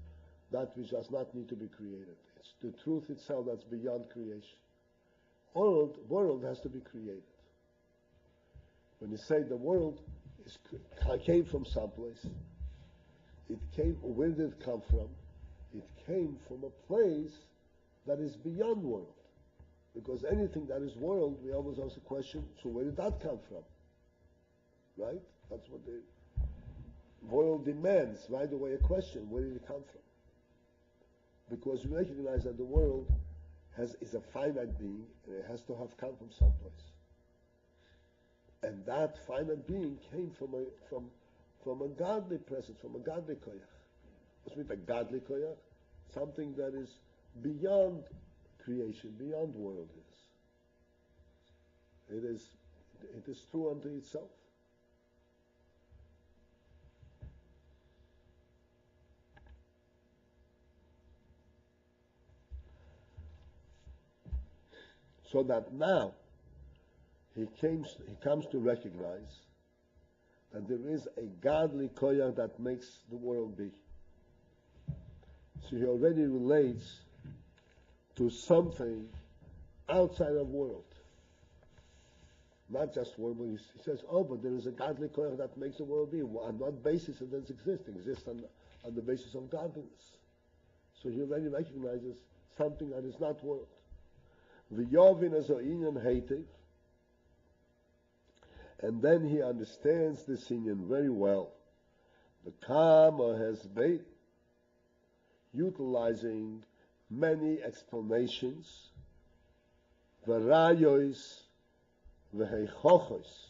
Speaker 1: that which does not need to be created. It's the truth itself that's beyond creation. World has to be created. When you say the world came from someplace, where did it come from? It came from a place that is beyond world. Because anything that is world, we always ask the question, so where did that come from? Right? That's what the world demands right away a question, where did it come from? Because we recognize that the world is a finite being, and it has to have come from someplace. And that finite being came from a godly presence, from a godly koyach. What's meant a godly koyach? Something that is beyond creation, beyond world is. It is true unto itself. So that now he comes to recognize that there is a godly koyach that makes the world be. So he already relates to something outside of world. Not just world, but he says, oh, but there is a godly koyach that makes the world be. On what basis does it exist? It exists on the basis of godliness. So he already recognizes something that is not world. V'yovin as inyan heitiv, and then he understands this inyan very well. The Kama has been utilizing many explanations, v'rayos v'heichochos.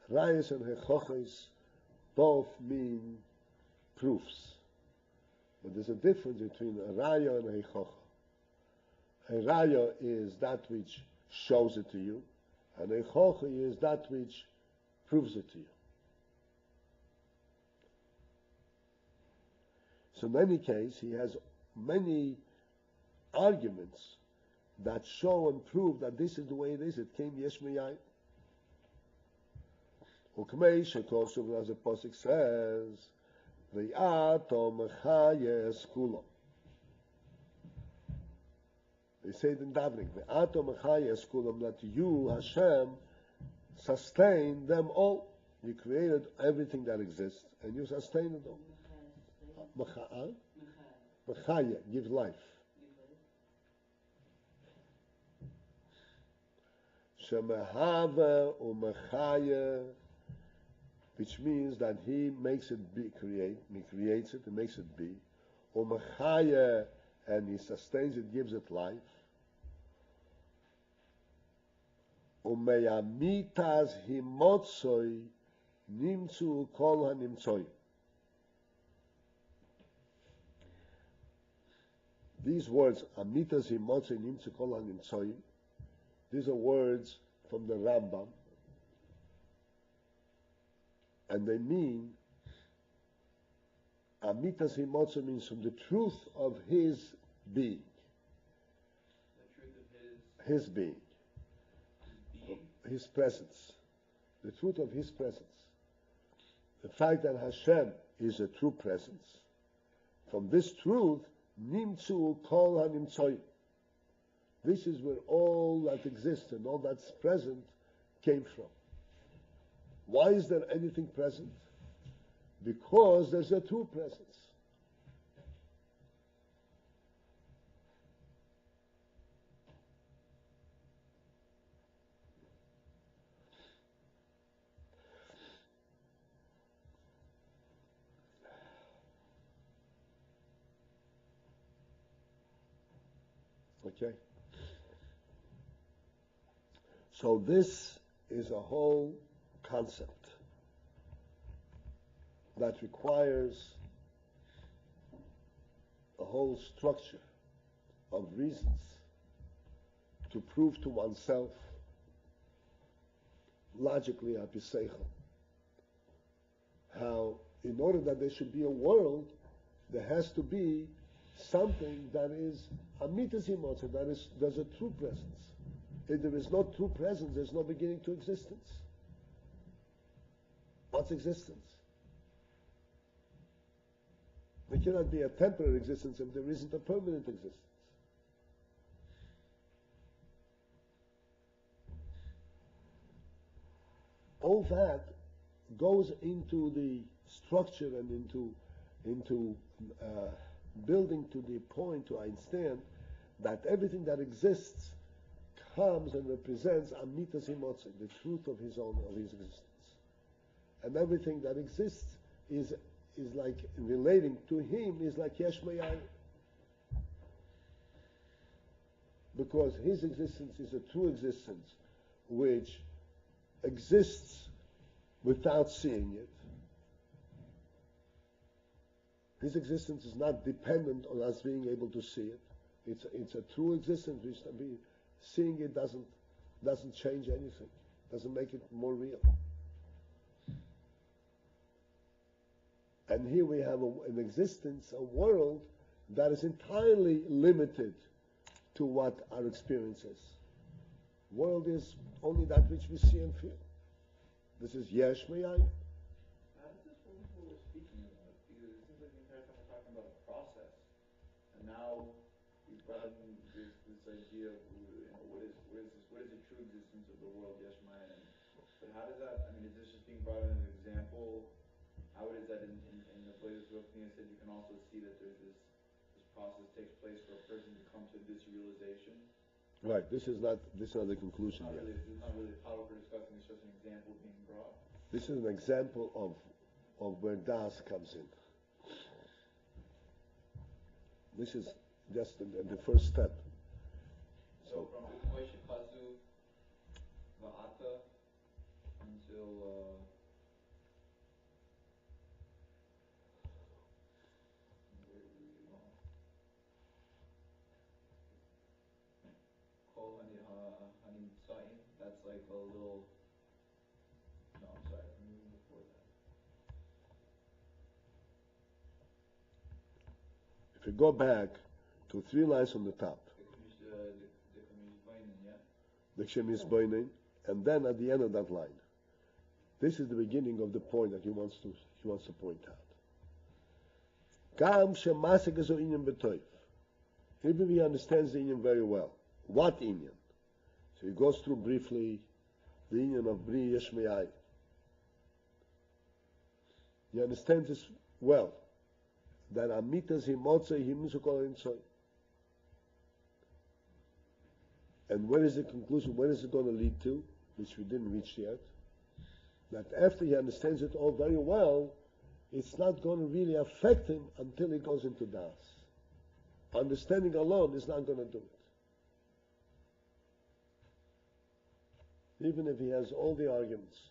Speaker 1: Rayos and heichochos both mean proofs. But there's a difference between a raya and a heichocha. A raya is that which shows it to you. And Eichochi is that which proves it to you. So in any case, he has many arguments that show and prove that this is the way it is. It came yesh miyai. Ukmei shekosov, as the Pasuk says, V'ato mechayes kulo. They say it in davening, V'ato mechayes kulo, that you, Hashem, sustain them all. You created everything that exists, and you sustain it all. Mechaya, give life. Shemehave umechaya, which means that he makes it be, he creates it, he makes it be. Umechaya, and he sustains it, gives it life. Umeyamitas himotzoi nimtzu kol hanimtzoi. These words, amitas himotzoi nimtzu kol hanimtzoi, these are words from the Rambam, and they mean amitas himotzoi means from the truth of his being.
Speaker 2: The truth of
Speaker 1: his being. His presence. The truth of his presence. The fact that Hashem is a true presence. From this truth, nimtzu kol hanimtzoi. This is where all that exists and all that's present came from. Why is there anything present? Because there's a true presence. Okay? So this is a whole concept that requires a whole structure of reasons to prove to oneself logically apiseichel how in order that there should be a world, there has to be something that is amitas himotza, that is, there's a true presence. If there is no true presence, there's no beginning to existence. What's existence? There cannot be a temporary existence if there isn't a permanent existence. All that goes into the structure and into building to the point to understand that everything that exists comes and represents amitas himotze, the truth of his existence, and everything that exists is like relating to him is like yesh ma'ayin, because his existence is a true existence which exists without seeing it. His existence is not dependent on us being able to see it. It's a true existence which seeing it doesn't change anything, doesn't make it more real. And here we have an existence, a world that is entirely limited to what our experience is. World is only that which we see and feel. This is yesh ma'ayin.
Speaker 2: How does this work what we're speaking about? Because it seems like the entire time we're talking about a process, and now we've brought in this idea of what is the true existence of the world, yesh ma'ayin. But how does that? I mean, is this just being brought in as an example? How it is that in the place of Rukmini said you can also see that there's this process takes place for a person to come to this realization?
Speaker 1: Right. This is not the conclusion yet.
Speaker 2: This is not really a topic we're discussing. It's just an example being brought.
Speaker 1: This is an example of where das comes in. This is just the first step.
Speaker 2: So from Moshe Kazu Va'ata until Kol Hanim Sa'in, that's like a little, no, I'm sorry, I'm moving before that.
Speaker 1: If you go back to 3 lines on the top,
Speaker 2: The Kamis Bainin, yeah?
Speaker 1: the Kshemis Boinin, and then at the end of that line, this is the beginning of the point that he wants to point out. Gam shemasek is inyan b'toiv. Even he understands the inyan very well. What inyan? So he goes through briefly the inyan of Bri Yesh Me'ai. He understands this well. That amitas himotze himsukol insoy. And where is the conclusion? Where is it going to lead to? Which we didn't reach yet. That after he understands it all very well, it's not going to really affect him until he goes into Das. Understanding alone is not going to do it. Even if he has all the arguments.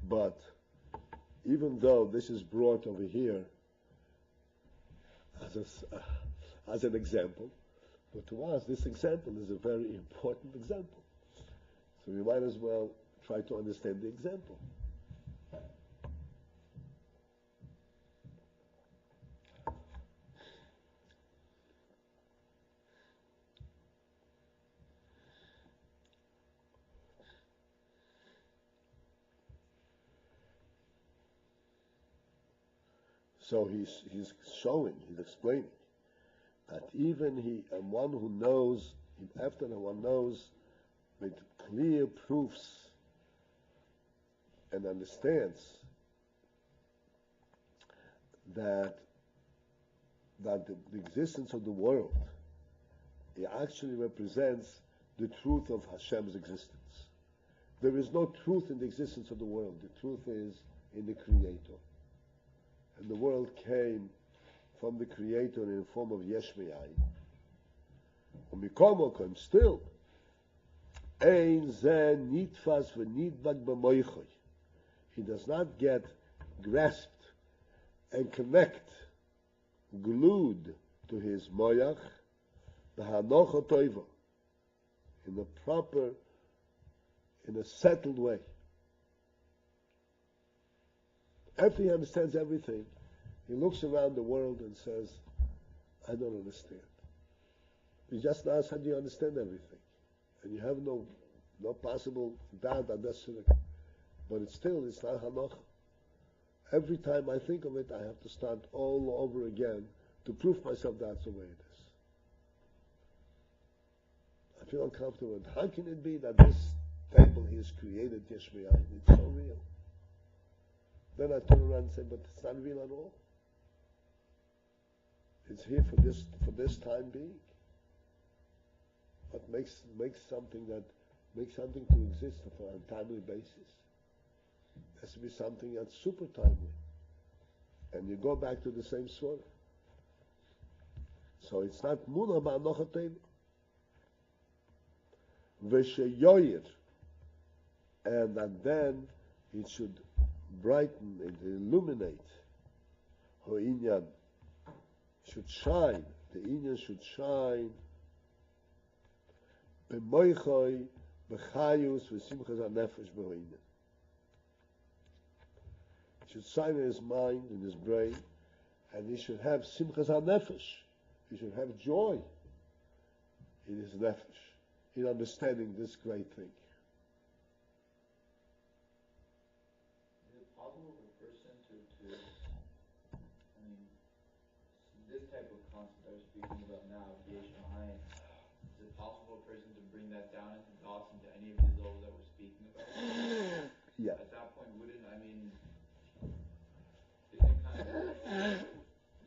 Speaker 1: But even though this is brought over here as an example, but to us this example is a very important example. So we might as well try to understand the example. So he's showing, he's explaining that even one who knows, after one knows with clear proofs and understands that the existence of the world, it actually represents the truth of Hashem's existence. There is no truth in the existence of the world. The truth is in the Creator. And the world came from the Creator in the form of Yesh Me'ai. And still, Ein ze nitfas v'nidbak b'moichoy. He does not get grasped and connect, glued to his moyach, the hanocha toiva, in a settled way. After he understands everything, he looks around the world and says, I don't understand. He just asks, how do you understand everything? And you have no possible doubt that that's true. But it's not hanocha. Every time I think of it, I have to start all over again to prove myself that's the way it is. I feel uncomfortable. How can it be that this table he has created, Yesh Me'ai, it's so real? Then I turn around and say, but it's not real at all. It's here for this time being. What makes something to exist on a timely basis? It has to be something that's super timely. And you go back to the same sword. So it's not Muna Ba'anochatein. V'sheyoyer. And that then it should brighten and illuminate. Ho'inyan should shine. The inyan should shine. B'moichoi, b'chayus, v'simchas ha'nefesh b'ho'inyan. He should shine in his mind, in his brain, and he should have simchas ha'nefesh. He should have joy in his nefesh, in understanding this great thing.
Speaker 2: Is it possible for a person to this type of concept I was speaking about now, Yesh Ma'ayin, is it possible for a person to bring that down into thoughts, into any of these levels that we're speaking about?
Speaker 1: Yeah.
Speaker 2: At that point, isn't it kind of...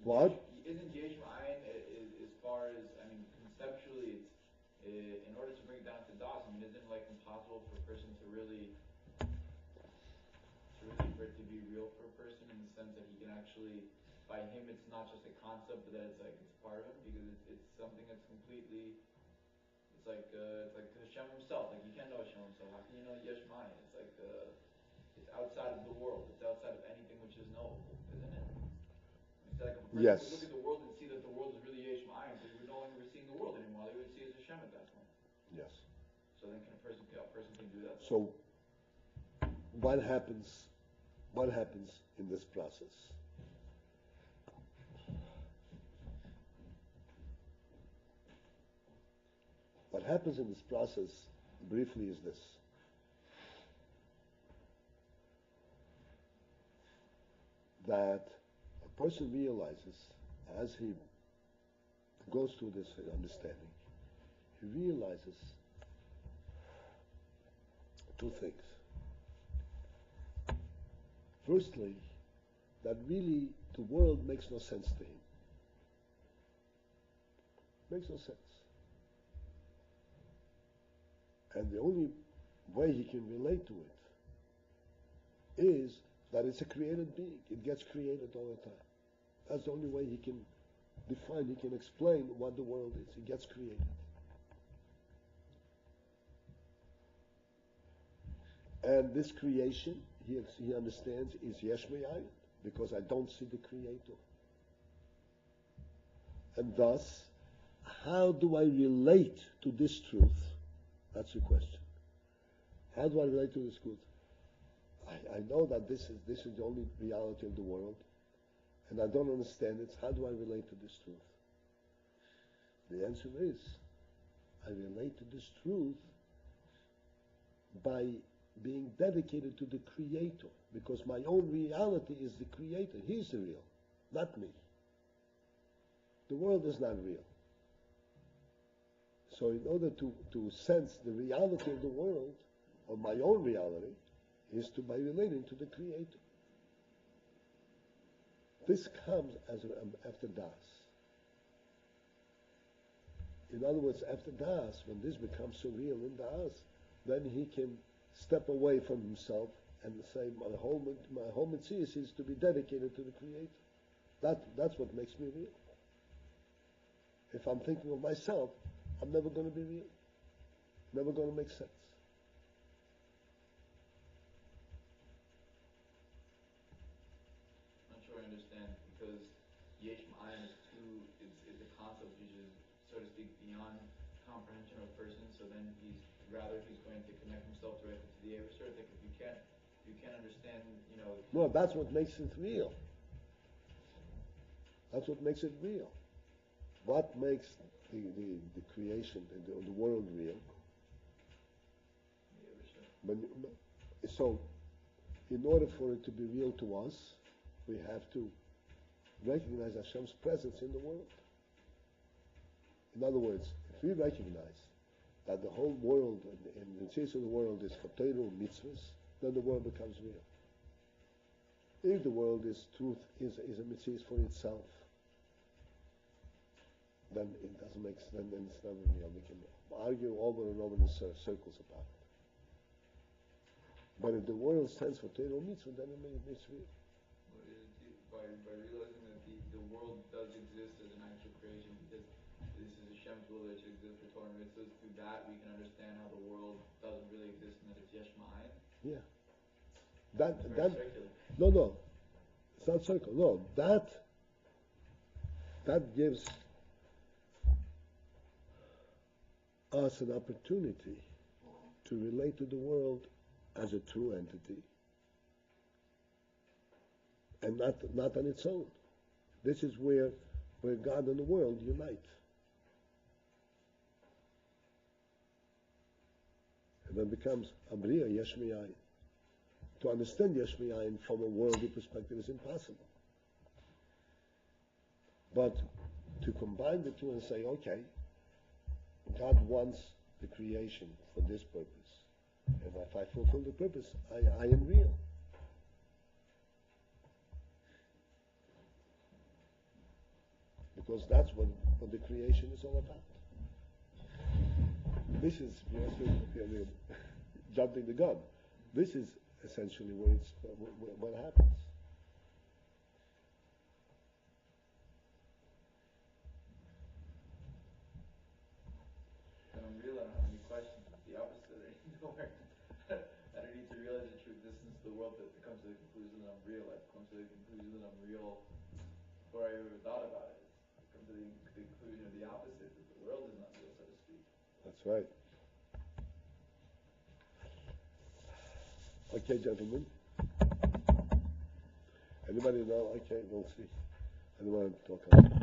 Speaker 1: What?
Speaker 2: Isn't Yesh Ma'ayin, as far as, conceptually, it's, in order to bring it down to Das, isn't it like impossible for a person to really, for it to be real for a person in the sense that he can actually, by him, it's not just a concept, but that it's part of him, because it's something that's completely, it's it's like Hashem himself. Like you can't know Hashem himself. How can you know Yesh Ma'ayin? It's like it's outside of the world. It's outside of anything which is knowable, isn't it? It's like if a person
Speaker 1: Yes.
Speaker 2: would look at the world and see that the world is really Yesh Ma'ayin, so he would no longer be seeing the world anymore. They would see it as Hashem at that point.
Speaker 1: Yes.
Speaker 2: So then can a person can do that?
Speaker 1: So what happens in this process? What happens in this process, briefly, is this. That a person realizes, as he goes through this understanding, he realizes two things. Firstly, that really the world makes no sense to him. Makes no sense. And the only way he can relate to it is that it's a created being. It gets created all the time. That's the only way he can define, he can explain what the world is. It gets created. And this creation, he understands, is Yesh Me'ayin, because I don't see the Creator. And thus, how do I relate to this truth? That's the question. How do I relate to this truth? I know that this is the only reality of the world, and I don't understand it. How do I relate to this truth? The answer is, I relate to this truth by being dedicated to the Creator, because my own reality is the Creator. He's the real, not me. The world is not real. So in order to sense the reality of the world, or my own reality, is by relating to the Creator. This comes after Das. In other words, after Das, when this becomes so real in Das, then he can step away from himself and say, my whole Metzius is to be dedicated to the Creator. That's what makes me real. If I'm thinking of myself, I'm never going to be real. Never going to make sense.
Speaker 2: I'm not sure I understand, because Yesh Ma'ayin is a concept which is, so to speak, beyond comprehension of a person, so then he's going to connect himself directly to the Abba. Like if you can't understand,
Speaker 1: No, that's what makes it real. That's what makes it real. What makes the creation, the world real? So, in order for it to be real to us, we have to recognize Hashem's presence in the world. In other words, if we recognize that the whole world and the sense of the world is for Torah mitzvahs, then the world becomes real. If the world is truth, is a mitzvah for itself, then it doesn't make sense, then it's never real. We can argue over and over in circles about it. But if the world stands for Torah mitzvah, then it's real.
Speaker 2: By realizing that the world does exist as an actual creation, because this is Hashem's will that it should exist for Torah mitzvahs, through that we can understand how the world doesn't really exist and that it's Yesh Ma'ayin.
Speaker 1: Yeah.
Speaker 2: It's circular.
Speaker 1: No, it's not circle. No, that gives us an opportunity to relate to the world as a true entity, and not on its own. This is where God and the world unite. And then becomes Abriya Yesh Me'ayin. To understand Yesh Me'ayin from a worldly perspective is impossible. But to combine the two and say, okay, God wants the creation for this purpose. And if I fulfill the purpose, I am real. Because that's what the creation is all about. This is, we're jumping the gun. This is essentially what happens.
Speaker 2: And I'm real. I've come to the conclusion that I'm real before I ever thought about it. I've come to the conclusion of the opposite, that the world is not real, so to speak.
Speaker 1: That's right. Okay, gentlemen. Anybody know? Okay, we'll see. Anyone talk about it?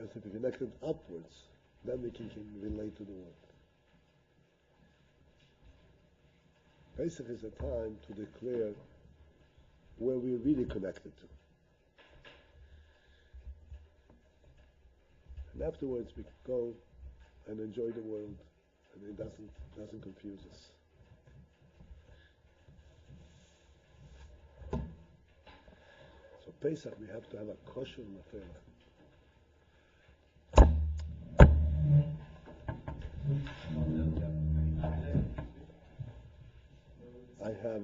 Speaker 1: As if we connect it upwards, then we can relate to the world. Pesach is a time to declare where we're really connected to. And afterwards we go and enjoy the world, and it doesn't confuse us. So Pesach, we have to have a kosher affair. I have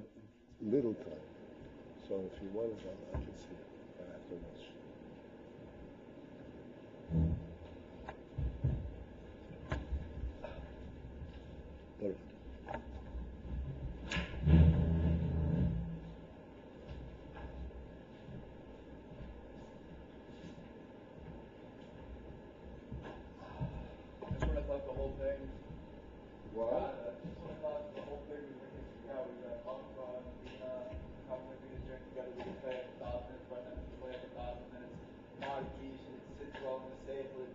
Speaker 1: little time, so if you want it, I can see it, but I have to watch. All right.
Speaker 2: I just want to thought the whole thing.
Speaker 1: What?
Speaker 2: I just want to thought the whole thing was like how we got talked about how when we drink together we can play at the top and it's right next to play at the top and then it's Margish and it sits well in the safe, but